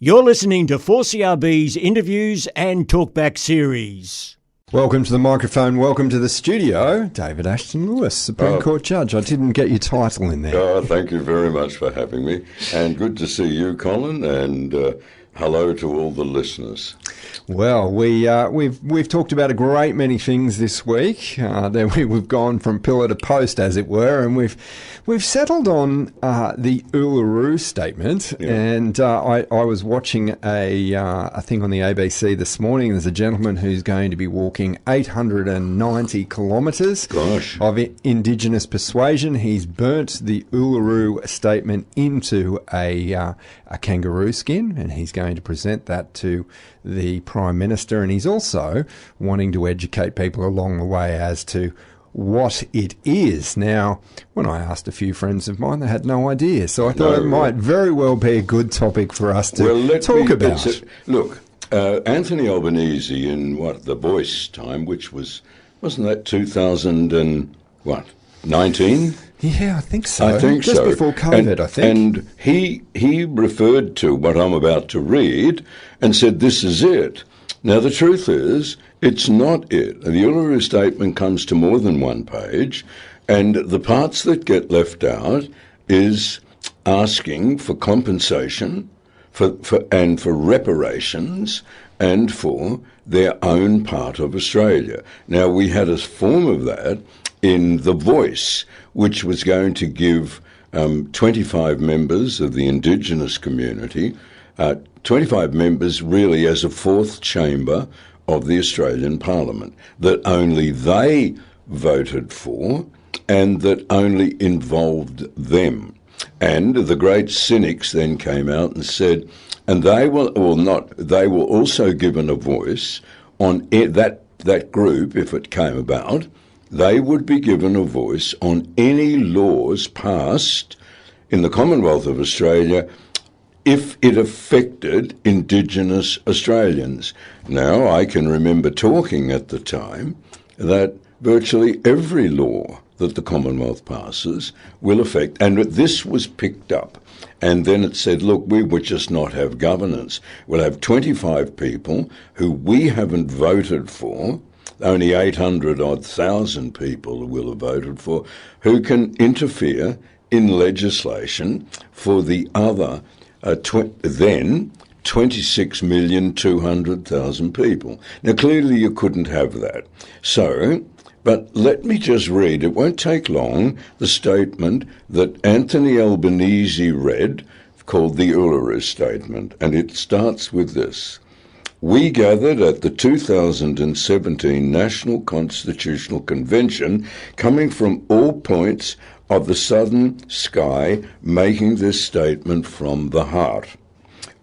You're listening to 4CRB's interviews and talkback series. Welcome to the microphone. Welcome to the studio, David Ashton Lewis, Supreme Court Judge. I didn't get your title in there. Thank you very much for having me. And good to see you, Colin, and hello to all the listeners. Well, we've talked about a great many things this week. Then we've gone from pillar to post, as it were, and we've settled on the Uluru Statement. Yeah. And I was watching a thing on the ABC this morning. There's a gentleman who's going to be walking 890 kilometres of Indigenous persuasion. He's burnt the Uluru Statement into a kangaroo skin, and he's going to present that to the Prime Minister, and he's also wanting to educate people along the way as to what it is. Now, when I asked a few friends of mine, they had no idea, so I thought it might very well be a good topic for us to talk about. Look, Anthony Albanese in The Voice time, which wasn't that 2019? Yeah, I think so. Just before COVID, I think. And he referred to what I'm about to read and said, this is it. Now, the truth is, it's not it. The Uluru Statement comes to more than one page, and the parts that get left out is asking for compensation for reparations and for their own part of Australia. Now, we had a form of that in The Voice, which was going to give 25 members of the Indigenous community, 25 members really as a fourth chamber of the Australian Parliament, that only they voted for and that only involved them. And the great cynics then came out and said, and they were also given a voice on that group, if it came about. They would be given a voice on any laws passed in the Commonwealth of Australia if it affected Indigenous Australians. Now, I can remember talking at the time that virtually every law that the Commonwealth passes will affect, and this was picked up. And then it said, look, we would just not have governance. We'll have 25 people who we haven't voted for, only 800,000 people will have voted for, who can interfere in legislation for the other then 26,200,000 people. Now, clearly you couldn't have that. So, but let me just read, it won't take long, the statement that Anthony Albanese read, called the Uluru Statement, and it starts with this. We gathered at the 2017 National Constitutional Convention, coming from all points of the southern sky, making this statement from the heart.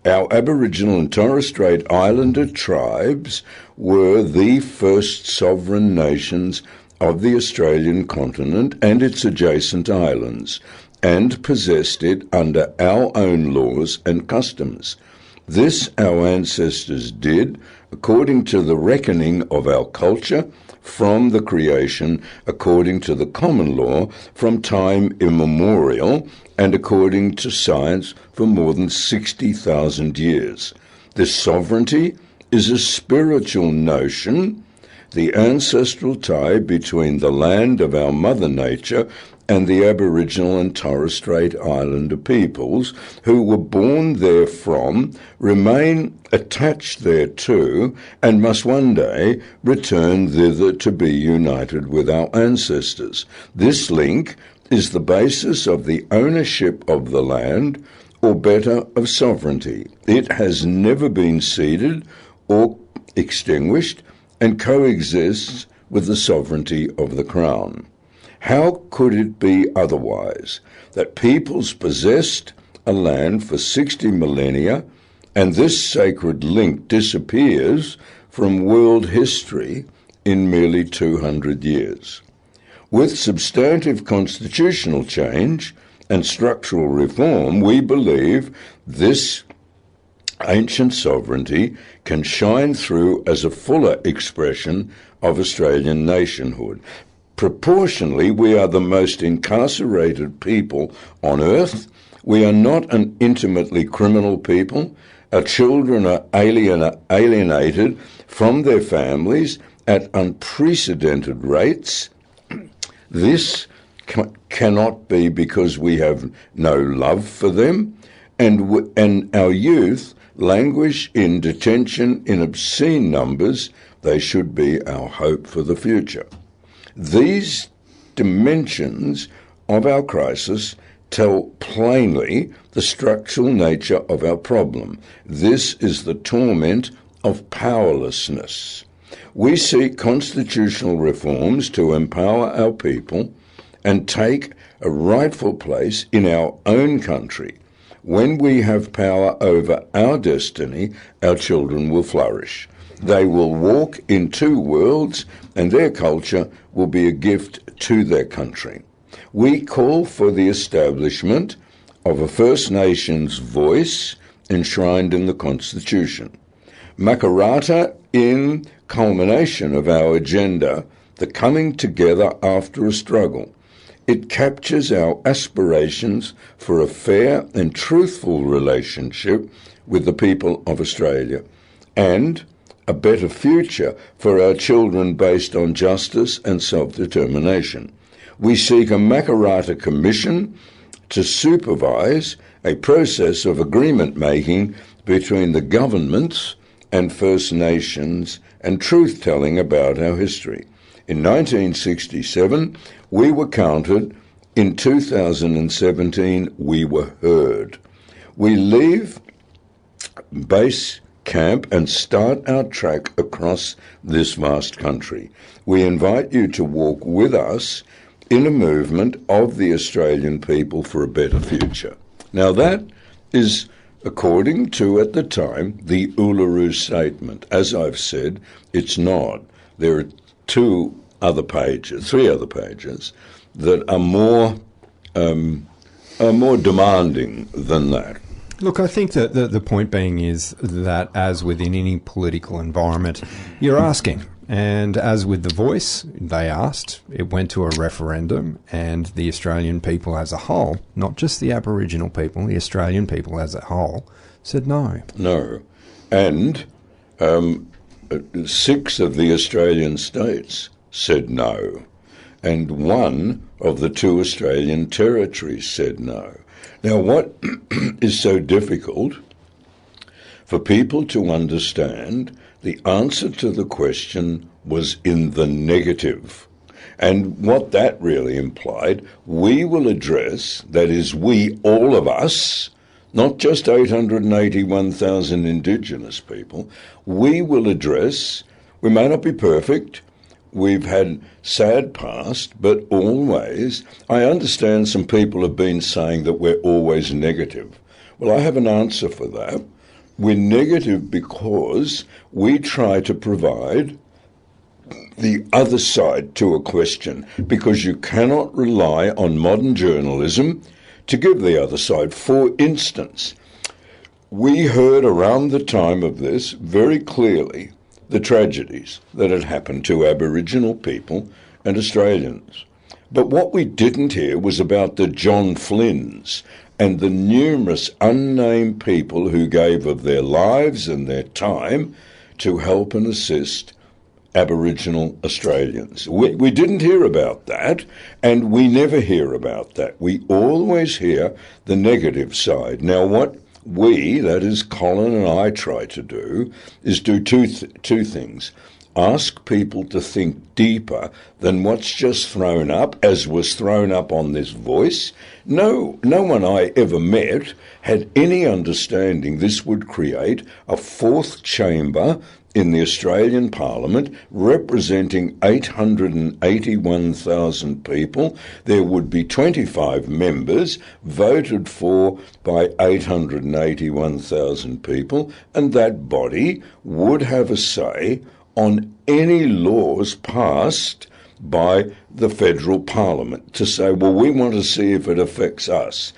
Our Aboriginal and Torres Strait Islander tribes were the first sovereign nations of the Australian continent and its adjacent islands, and possessed it under our own laws and customs. This our ancestors did according to the reckoning of our culture from the creation, according to the common law from time immemorial, and according to science for more than 60,000 years. This sovereignty is a spiritual notion, the ancestral tie between the land of our mother nature and the Aboriginal and Torres Strait Islander peoples who were born therefrom, remain attached thereto, and must one day return thither to be united with our ancestors. This link is the basis of the ownership of the land, or better, of sovereignty. It has never been ceded or extinguished, and coexists with the sovereignty of the Crown. How could it be otherwise that peoples possessed a land for 60 millennia and this sacred link disappears from world history in merely 200 years? With substantive constitutional change and structural reform, we believe this ancient sovereignty can shine through as a fuller expression of Australian nationhood. Proportionally, we are the most incarcerated people on earth. We are not an intimately criminal people, Our children are alienated from their families at unprecedented rates. This cannot be because we have no love for them, and our youth languish in detention in obscene numbers. They should be our hope for the future. These dimensions of our crisis tell plainly the structural nature of our problem. This is the torment of powerlessness. We seek constitutional reforms to empower our people and take a rightful place in our own country. When we have power over our destiny, our children will flourish. They will walk in two worlds, and their culture will be a gift to their country. We call for the establishment of a First Nations voice enshrined in the Constitution. Makarrata, in culmination of our agenda, the coming together after a struggle. It captures our aspirations for a fair and truthful relationship with the people of Australia and a better future for our children based on justice and self-determination. We seek a Makarrata Commission to supervise a process of agreement-making between the governments and First Nations and truth-telling about our history. In 1967, we were counted. In 2017, we were heard. We leave base camp and start our track across this vast country. We invite you to walk with us in a movement of the Australian people for a better future. Now that is according to, at the time, the Uluru Statement. As I've said, it's not. There are three other pages that are more demanding than that. Look, I think that the point being is that, as within any political environment, you're asking. And as with The Voice, they asked, it went to a referendum, and the Australian people as a whole, not just the Aboriginal people, the Australian people as a whole, said no. No. And 6 of the Australian states said no. And 1 of the 2 Australian territories said no. Now, what is so difficult for people to understand, the answer to the question was in the negative. And what that really implied, we will address, that is, we, all of us, not just 881,000 Indigenous people, we will address, we may not be perfect, we've had sad past, but always, I understand some people have been saying that we're always negative. Well, I have an answer for that. We're negative because we try to provide the other side to a question, because you cannot rely on modern journalism to give the other side. For instance, we heard around the time of this very clearly the tragedies that had happened to Aboriginal people and Australians. But what we didn't hear was about the John Flynns and the numerous unnamed people who gave of their lives and their time to help and assist Aboriginal Australians. We didn't hear about that, and we never hear about that. We always hear the negative side. Now, what we, that is Colin and I, try to do is do two things. Ask people to think deeper than what's just thrown up, as was thrown up on this Voice. No one I ever met had any understanding this would create a 4th chamber in the Australian Parliament representing 881,000 people. There would be 25 members voted for by 881,000 people, and that body would have a say on any laws passed by the federal parliament to say, well, we want to see if it affects us.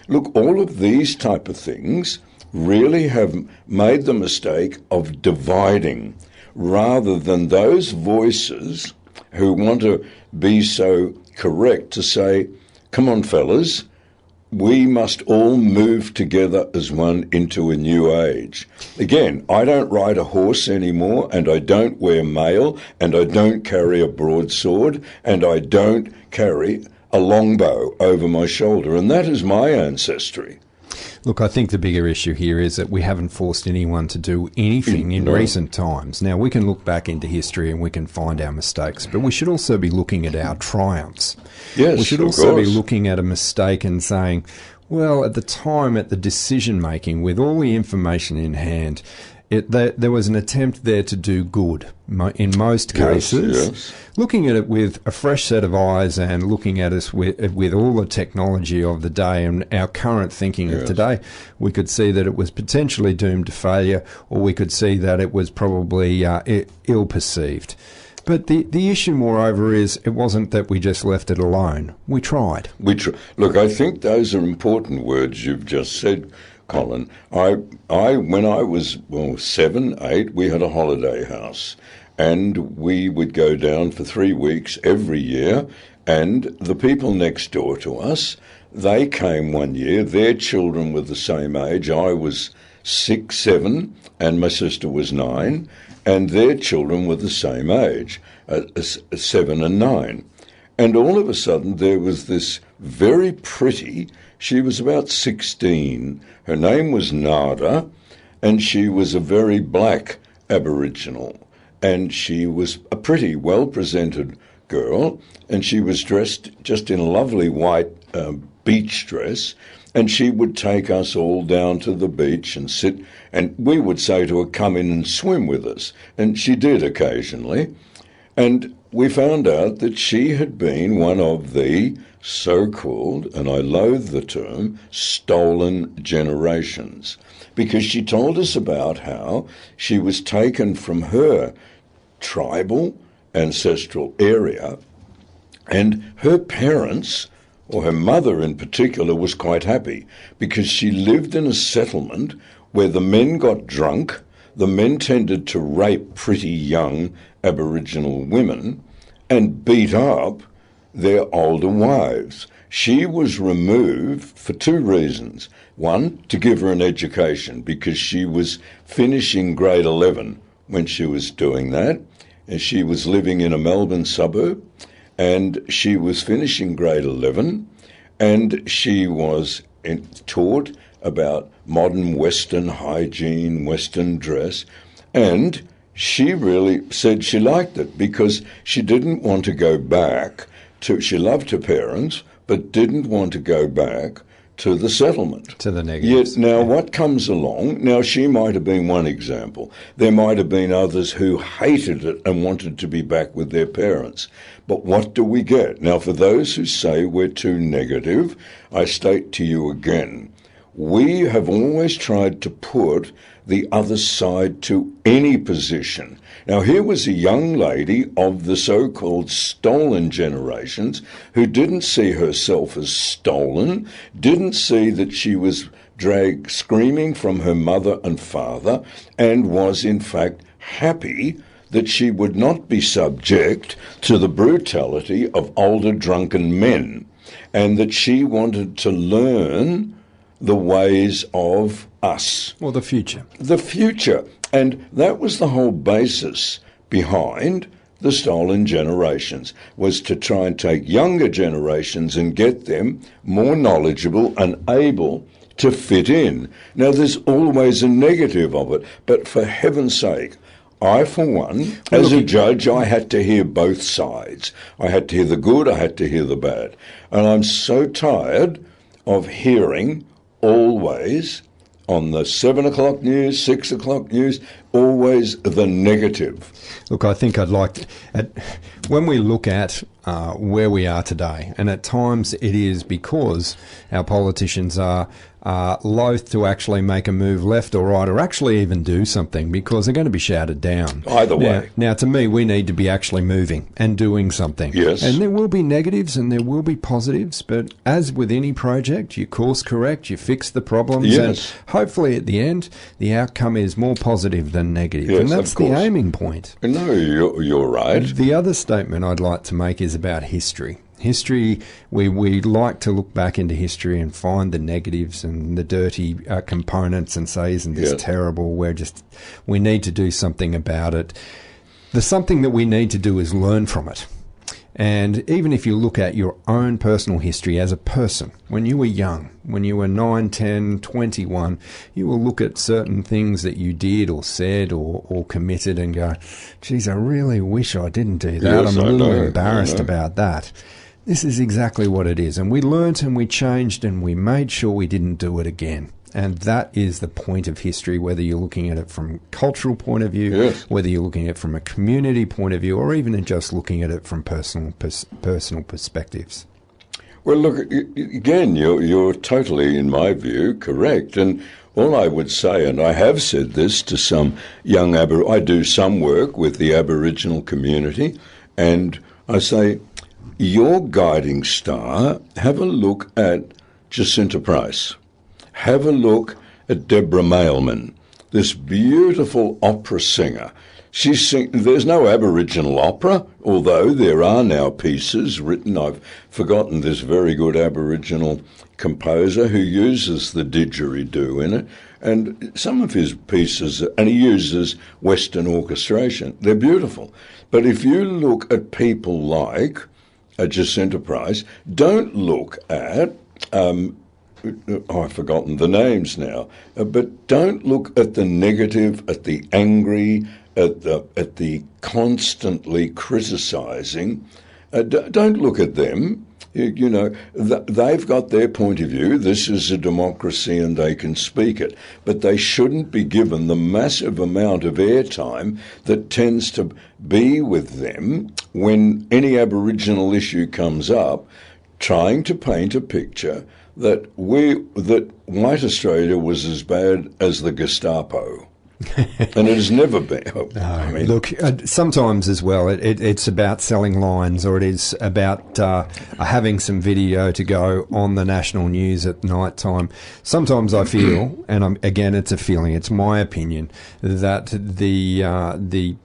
Look, all of these type of things really have made the mistake of dividing, rather than those voices who want to be so correct to say, come on, fellas, we must all move together as one into a new age. Again, I don't ride a horse anymore, and I don't wear mail, and I don't carry a broadsword, and I don't carry a longbow over my shoulder, and that is my ancestry. Look, I think the bigger issue here is that we haven't forced anyone to do anything in recent times. Now, we can look back into history and we can find our mistakes, but we should also be looking at our triumphs. Yes, we should of also be course. looking at a mistake and saying, well, at the time, at the decision making, with all the information in hand, there was an attempt there to do good in most cases. Yes. Looking at it with a fresh set of eyes and looking at us with all the technology of the day and our current thinking of today, we could see that it was potentially doomed to failure, or we could see that it was probably ill-perceived. But the issue, moreover, is it wasn't that we just left it alone. We tried. Look, I think those are important words you've just said, Colin. When I was 7, 8, we had a holiday house, and we would go down for 3 weeks every year, and the people next door to us, they came one year, their children were the same age. I was 6, 7, and my sister was 9, and their children were the same age, 7 and 9. And all of a sudden there was this very pretty, she was about 16, her name was Nada, and she was a very black Aboriginal. And she was a pretty, well-presented girl, and she was dressed just in a lovely white beach dress, and she would take us all down to the beach and sit, and we would say to her, come in and swim with us. And she did occasionally. And we found out that she had been one of the so-called, and I loathe the term, stolen generations, because she told us about how she was taken from her tribal ancestral area, and her parents, or her mother in particular, was quite happy because she lived in a settlement where the men got drunk, the men tended to rape pretty young Aboriginal women and beat up their older wives. She was removed for 2 reasons. One, to give her an education, because she was finishing grade 11 when she was doing that, and she was living in a Melbourne suburb, and she was finishing grade 11, and she was taught about modern Western hygiene, Western dress, and she really said she liked it because she didn't want to go back to, she loved her parents, but didn't want to go back to the settlement. To the negatives. Yet now what comes along, now she might have been one example. There might have been others who hated it and wanted to be back with their parents. But what do we get? Now for those who say we're too negative, I state to you again, we have always tried to put the other side to any position. Now here was a young lady of the so-called stolen generations who didn't see herself as stolen, didn't see that she was dragged screaming from her mother and father, and was in fact happy that she would not be subject to the brutality of older drunken men, and that she wanted to learn the ways of us. Or the future. The future. And that was the whole basis behind the stolen generations, was to try and take younger generations and get them more knowledgeable and able to fit in. Now, there's always a negative of it, but for heaven's sake, I, for one, as a judge, I had to hear both sides. I had to hear the good, I had to hear the bad. And I'm so tired of hearing always on the 7 o'clock news, 6 o'clock news, always the negative. Look, I think I'd like to, when we look at where we are today, and at times it is because our politicians are loath to actually make a move left or right, or actually even do something, because they're going to be shouted down. Either way. Now, to me, we need to be actually moving and doing something. Yes. And there will be negatives and there will be positives, but as with any project, you course correct, you fix the problems, Yes. and hopefully at the end, the outcome is more positive than negative. Yes, and that's of the course. aiming point. No, you're right. The other statement I'd like to make is about history. History, we like to look back into history and find the negatives and the dirty components and say, isn't this terrible? We need to do something about it. The something that we need to do is learn from it. And even if you look at your own personal history as a person, when you were young, when you were 9, 10, 21, you will look at certain things that you did or said or committed and go, geez, I really wish I didn't do that. Yes, I'm a little I know. embarrassed about that. This is exactly what it is. And we learnt and we changed and we made sure we didn't do it again. And that is the point of history, whether you're looking at it from a cultural point of view, Yes. whether you're looking at it from a community point of view, or even just looking at it from personal perspectives. Well, look, again, you're totally, in my view, correct. And all I would say, and I have said this to some young I do some work with the Aboriginal community, and I say, your guiding star, have a look at Jacinta Price. Have a look at Deborah Mailman, this beautiful opera singer. There's no Aboriginal opera, although there are now pieces written. I've forgotten this very good Aboriginal composer who uses the didgeridoo in it, and some of his pieces, and he uses Western orchestration. They're beautiful. But if you look at people like Jacinta Price, don't look at I've forgotten the names now, but don't look at the negative, at the angry, at the constantly criticising. Don't look at them. They've got their point of view. This is a democracy and they can speak it. But they shouldn't be given the massive amount of airtime that tends to be with them when any Aboriginal issue comes up, trying to paint a picture that white Australia was as bad as the Gestapo. And it has never been. Look, sometimes as well, it's about selling lines, or it is about having some video to go on the national news at night time. Sometimes I feel, and again, it's a feeling, it's my opinion, that the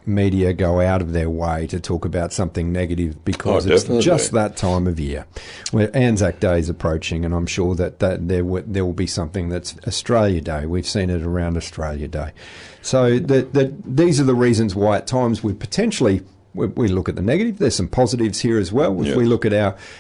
media go out of their way to talk about something negative because it's just that time of year where Anzac Day is approaching, and I'm sure that there will be something that's Australia Day. We've seen it around Australia Day. So these are the reasons why at times we potentially we look at the negative. There's some positives here as well. If we look at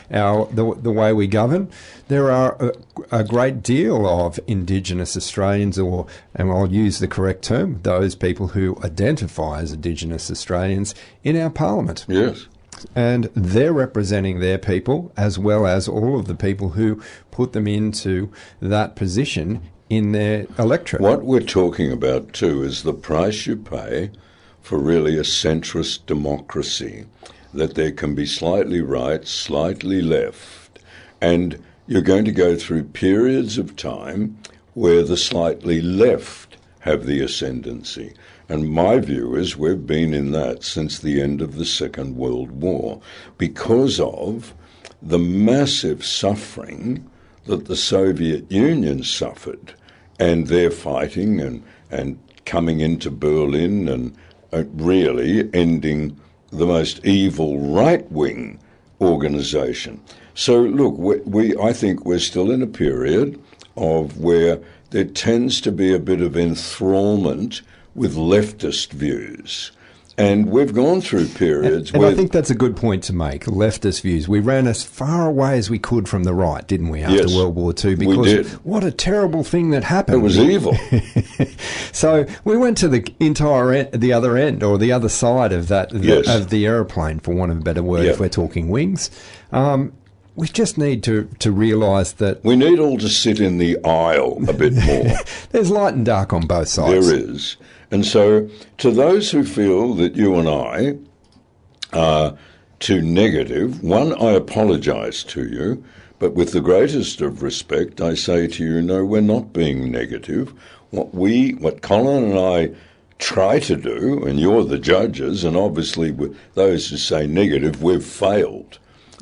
the way we govern, there are a great deal of Indigenous Australians, and I'll use the correct term, those people who identify as Indigenous Australians in our Parliament. Yes. And they're representing their people as well as all of the people who put them into that position in their electorate. What we're talking about too is the price you pay for really a centrist democracy, that there can be slightly right, slightly left, and you're going to go through periods of time where the slightly left have the ascendancy. And my view is we've been in that since the end of the Second World War because of the massive suffering that the Soviet Union suffered, and their fighting and coming into Berlin and really ending the most evil right-wing organisation. So, look, I think we're still in a period of where there tends to be a bit of enthrallment with leftist views. And we've gone through periods where... I think that's a good point to make, leftist views. We ran as far away as we could from the right, didn't we, after World War II? Because we did. What a terrible thing that happened. It was evil. So we went to the other end, or the other side of that, of the aeroplane, for want of a better word, if we're talking wings. We just need to realise that... We need all to sit in the aisle a bit more. There's light and dark on both sides. There is. And so to those who feel that you and I are too negative, one, I apologise to you, but with the greatest of respect, I say to you, no, we're not being negative. What Colin and I try to do, and you're the judges, and obviously with those who say negative, we've failed.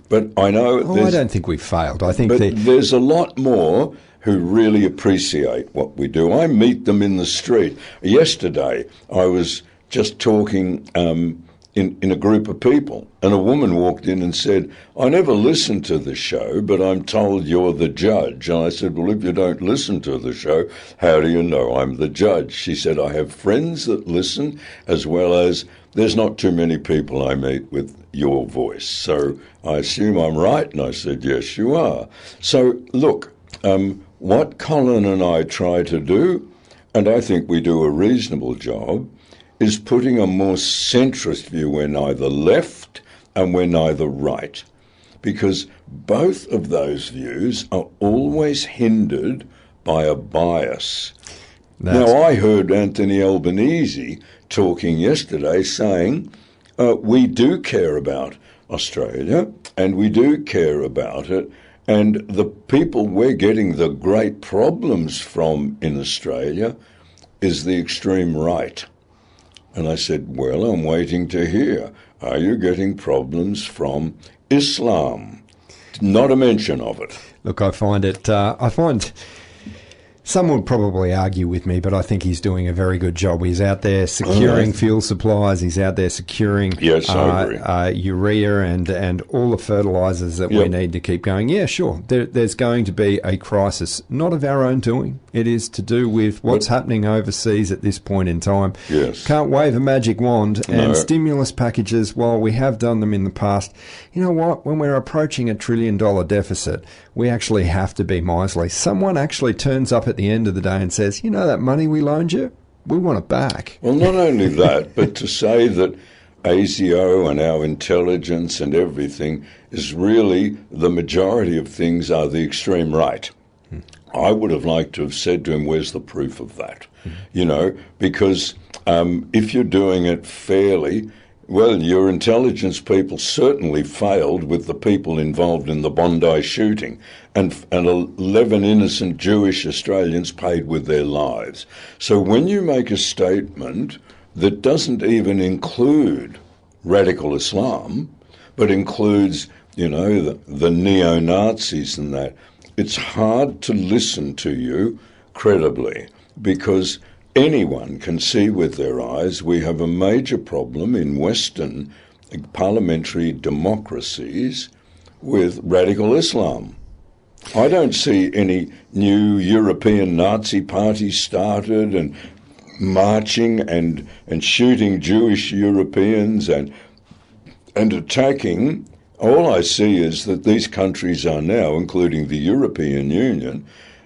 But I know... I don't think we've failed. I think there's a lot more who really appreciate what we do. I meet them in the street. Yesterday, I was just talking in a group of people. And a woman walked in and said, I never listened to the show, but I'm told you're the judge. And I said, well, if you don't listen to the show, how do you know I'm the judge? She said, I have friends that listen, as well as there's not too many people I meet with your voice. So I assume I'm right. And I said, yes, you are. So look, what Colin and I try to do, and I think we do a reasonable job, is putting a more centrist view. We're neither left and we're neither right, because both of those views are always hindered by a bias. Now, I heard Anthony Albanese talking yesterday saying, we do care about Australia and we do care about it, and the people we're getting the great problems from in Australia is the extreme right. And I said, well, I'm waiting to hear. Are you getting problems from Islam? Not a mention of it. Look, I find some would probably argue with me, but I think he's doing a very good job. He's out there securing fuel supplies. He's out there securing I agree. Urea and all the fertilisers that we need to keep going. Yeah, sure. There's going to be a crisis, not of our own doing. It is to do with what's happening overseas at this point in time. Yes. Can't wave a magic wand and stimulus packages, while we have done them in the past. You know what? When we're approaching $1 trillion deficit, we actually have to be miserly. Someone actually turns up at the end of the day and says, you know that money we loaned you? We want it back. Well, not only that, but to say that ASIO and our intelligence and everything is really, the majority of things are the extreme right. I would have liked to have said to him, where's the proof of that? You know, because if you're doing it fairly, well, your intelligence people certainly failed with the people involved in the Bondi shooting, and 11 innocent Jewish Australians paid with their lives. So when you make a statement that doesn't even include radical Islam, but includes, you know, the neo-Nazis and that, it's hard to listen to you credibly, because anyone can see with their eyes we have a major problem in Western parliamentary democracies with radical Islam. I don't see any new European Nazi parties started and marching and shooting Jewish Europeans and attacking. All I see is that these countries are now, including the European Union,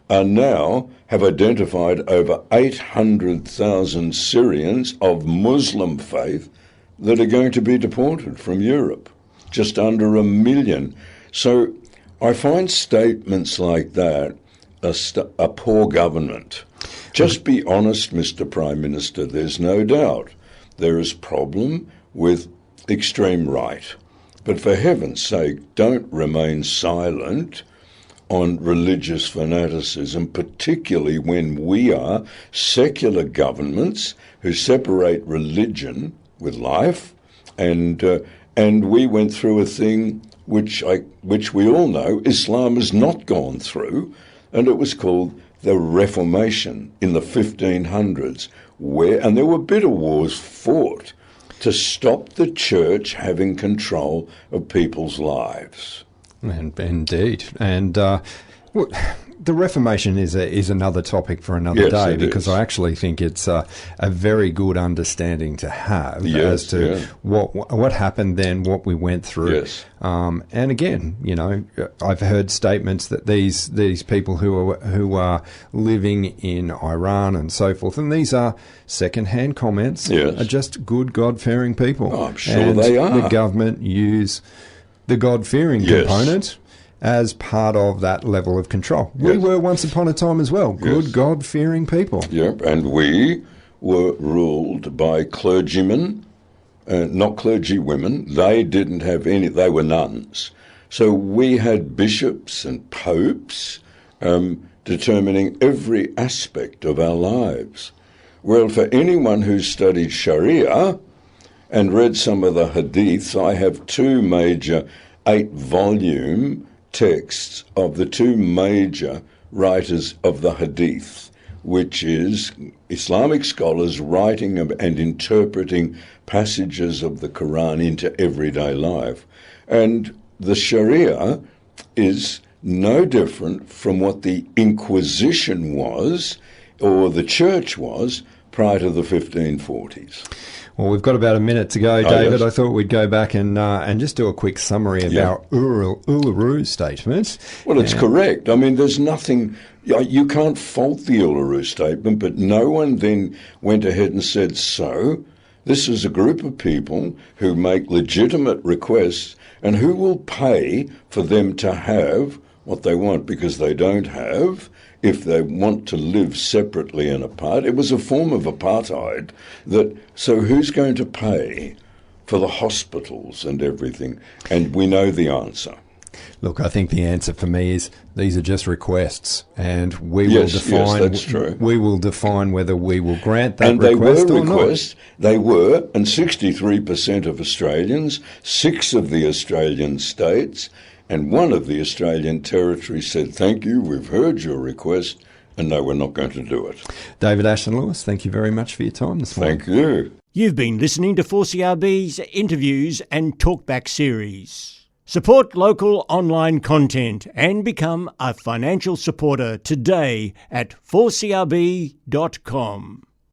are now have identified over 800,000 Syrians of Muslim faith that are going to be deported from Europe, just under 1 million. So I find statements like that a poor government. Just be honest, Mr. Prime Minister, there's no doubt there is problem with extreme right. But for heaven's sake, don't remain silent on religious fanaticism, particularly when we are secular governments who separate religion with life, and we went through a thing which we all know Islam has not gone through, and it was called the Reformation in the 1500s, and there were bitter wars fought to stop the church having control of people's lives. And indeed, and well, the Reformation is another topic for another day, because I actually think it's a very good understanding to have as to what happened then, what we went through. Yes. And again, you know, I've heard statements that these people who are living in Iran and so forth, and these are second-hand comments, are just good God-fearing people. Oh, I'm sure they are. The government use the God-fearing component as part of that level of control. We were once upon a time as well, good God-fearing people. Yep, and we were ruled by clergymen, not clergywomen. They didn't have any, they were nuns. So we had bishops and popes determining every aspect of our lives. Well, for anyone who's studied Sharia and read some of the hadiths, I have 2 major 8-volume texts of the 2 major writers of the hadith. which is Islamic scholars writing and interpreting passages of the Quran into everyday life. And the Sharia is no different from what the Inquisition was or the Church was prior to the 1540s. Well, we've got about a minute to go, David. yes. I thought we'd go back and just do a quick summary of our Uluru Statement. Well, it's correct. I mean, there's nothing... You can't fault the Uluru Statement, but no one then went ahead and said, so, this is a group of people who make legitimate requests and who will pay for them to have what they want, because they don't have, if they want to live separately and apart. It was a form of apartheid. So who's going to pay for the hospitals and everything? And we know the answer. Look, I think the answer for me is these are just requests, and we will define. Yes, that's true. We will define whether we will grant that And they request were or not. requests. They were, and 63% of Australians, 6 of the Australian states, and 1 of the Australian territories said, thank you, we've heard your request, and no, we're not going to do it. David Ashton-Lewis, thank you very much for your time this morning. Thank you. You've been listening to 4CRB's interviews and talkback series. Support local online content and become a financial supporter today at 4CRB.com.